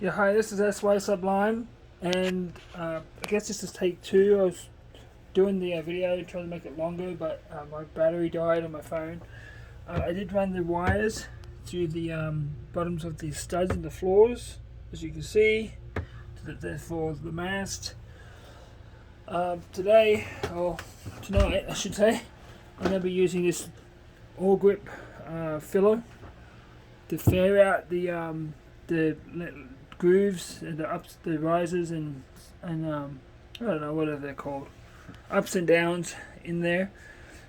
Yeah, hi, this is SY Sublime, and I guess this is take two. I was doing the video trying to make it longer, but my battery died on my phone. I did run the wires to the bottoms of the studs and the floors, as you can see, for the mast. Today, or tonight, I should say, I'm going to be using this all grip filler to fair out the grooves and the ups, the risers, and I don't know whatever they're called, ups and downs in there.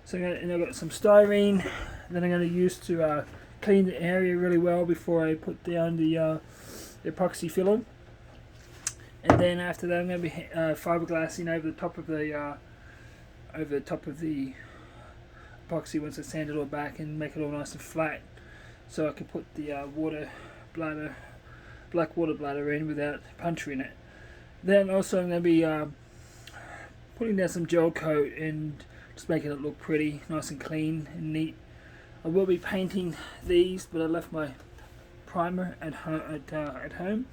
So and I've got some styrene that I'm going to use to clean the area really well before I put down the epoxy filler. And then after that, I'm going to be fiberglassing over the top of the epoxy once I sand it all back and make it all nice and flat, so I can put the Blackwater bladder in without puncturing it. Then also I'm going to be putting down some gel coat and just making it look pretty, nice and clean and neat. I will be painting these, but I left my primer at home.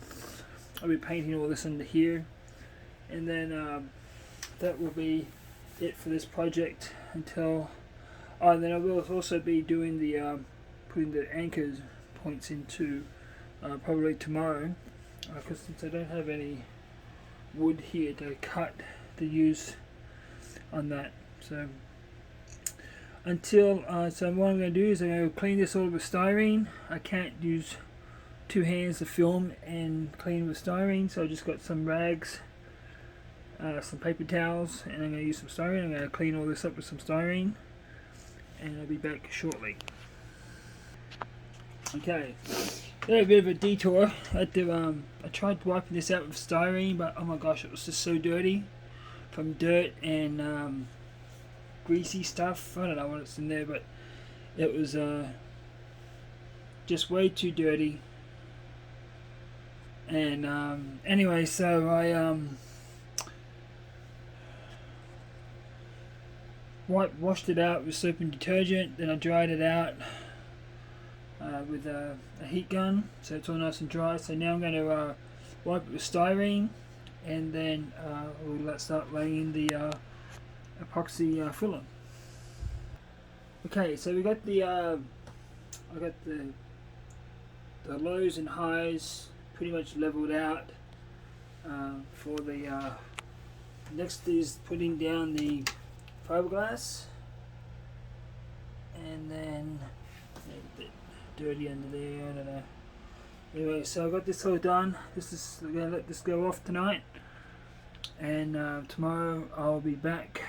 I'll be painting all this into here, and then that will be it for this project until. Oh, and then I will also be doing the putting the anchors points into probably tomorrow, because since I don't have any wood here to cut to use on that. So until so what I'm going to do is I'm going to clean this all with styrene. I can't use two hands to film and clean with styrene, so I just got some rags, some paper towels, and I'm going to use some styrene. I'm going to clean all this up with some styrene, and I'll be back shortly. Okay, a bit of a detour. I tried wiping this out with styrene, but oh my gosh, it was just so dirty from dirt and greasy stuff. I don't know what's in there, but it was just way too dirty. And anyway, so I washed it out with soap and detergent. Then I dried it out with a heat gun, so it's all nice and dry. So now I'm going to wipe it with styrene, and then we'll start laying the epoxy filler. Okay, so we got the I got the lows and highs pretty much leveled out. For the next is putting down the fiberglass, and then a bit dirty under there, I don't know. Anyway, so I got this all done. I'm gonna let this go off tonight, and tomorrow I'll be back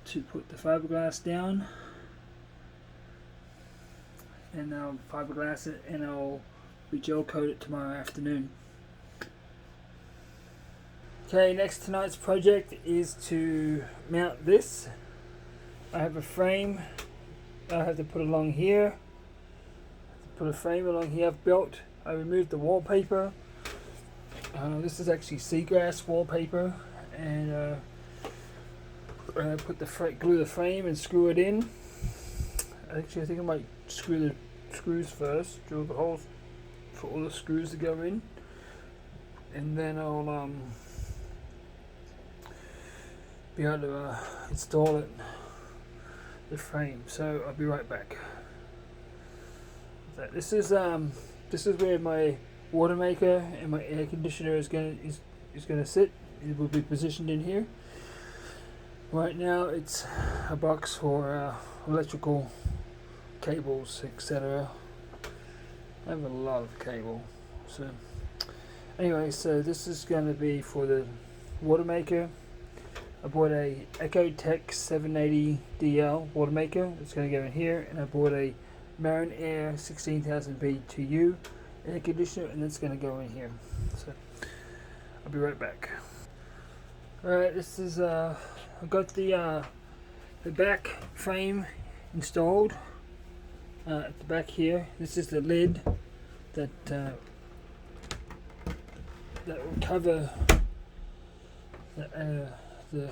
to put the fiberglass down, and I'll fiberglass it, and I'll gel coat it tomorrow afternoon. Okay, next tonight's project is to mount this. I have a frame I have to put along here. Put a frame along here. I've built. I removed the wallpaper. This is actually seagrass wallpaper, and put glue the frame and screw it in. Actually, I think I might screw the screws first. Drill the holes for all the screws to go in, and then I'll be able to install it, the frame. So I'll be right back. This is where my water maker and my air conditioner is gonna sit. It will be positioned in here. Right now it's a box for electrical cables, etc. I have a lot of cable. So anyway, so this is going to be for the water maker. I bought a Ecotech 780 DL water maker. It's going to go in here, and I bought a Marin Air 16,000 BTU air conditioner, and it's going to go in here. So I'll be right back. Alright, this is I've got the back frame installed at the back here. This is the lid that will cover the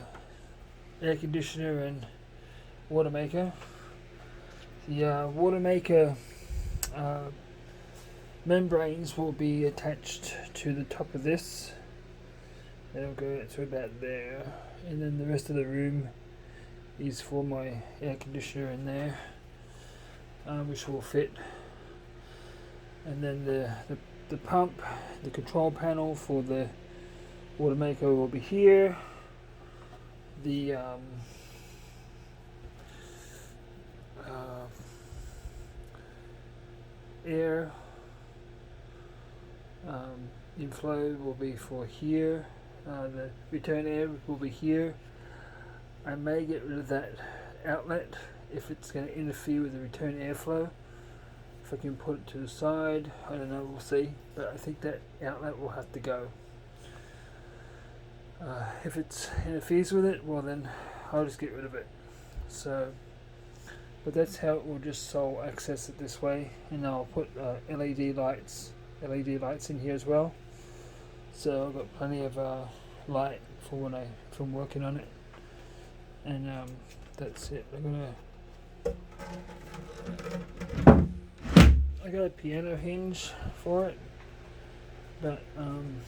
air conditioner and water maker. The water maker membranes will be attached to the top of this. That'll go to about there, and then the rest of the room is for my air conditioner in there, which will fit. And then the pump, the control panel for the water maker will be here. The air inflow will be for here. The return air will be here. I may get rid of that outlet if it's going to interfere with the return airflow. If I can put it to the side, I don't know, we'll see. But I think that outlet will have to go. If it interferes with it, well then I'll just get rid of it. So, but that's how it will just sole access it this way, and I'll put LED lights in here as well. So I've got plenty of light for when if I'm working on it, and that's it. I got a piano hinge for it, but I'm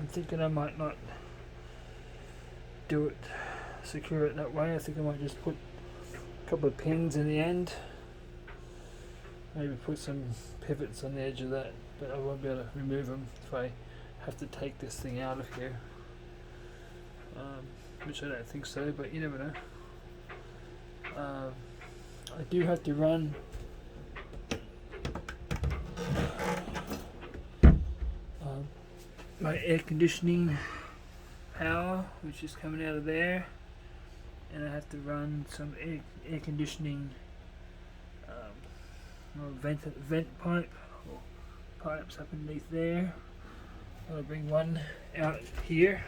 thinking I might not do it, secure it that way. I think I might just put a couple of pins in the end, maybe put some pivots on the edge of that, but I won't be able to remove them if I have to take this thing out of here, which I don't think so, but you never know. I do have to run my air conditioning power, which is coming out of there, and I have to run some air conditioning vent pipe or pipes up underneath there. I'll bring one out here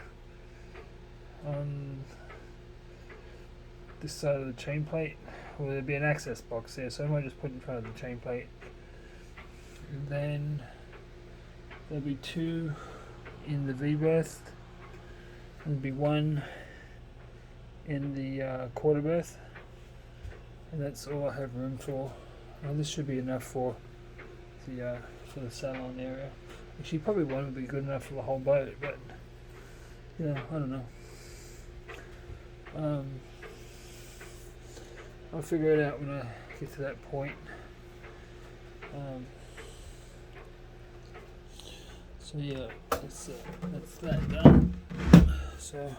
on this side of the chain plate. Well, there'll be an access box there, so I might just put it in front of the chain plate. And then there'll be two in the V-berth. There'll be one in the quarter berth, and that's all I have room for. Now this should be enough for the salon area. Actually, probably one would be good enough for the whole boat, but you know, I don't know. I'll figure it out when I get to that point. So yeah, that's that done. So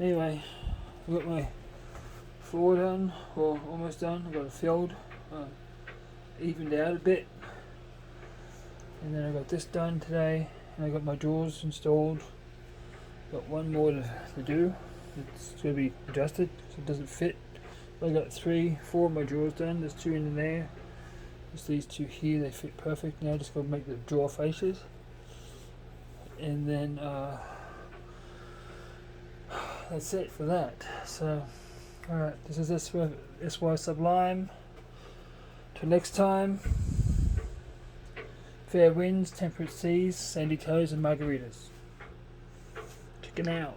anyway, I've got my floor done, or almost done. I've got it filled, evened out a bit, and then I got this done today, and I got my drawers installed. Got one more to do. It's going to be adjusted so it doesn't fit. I got 4 of my drawers done. There's 2 in there. Just these 2 here, they fit perfect. Now I just got to make the drawer faces, and then that's it for that. So, alright, this is SY Sublime. Till next time, fair winds, temperate seas, sandy toes, and margaritas. Chicken out.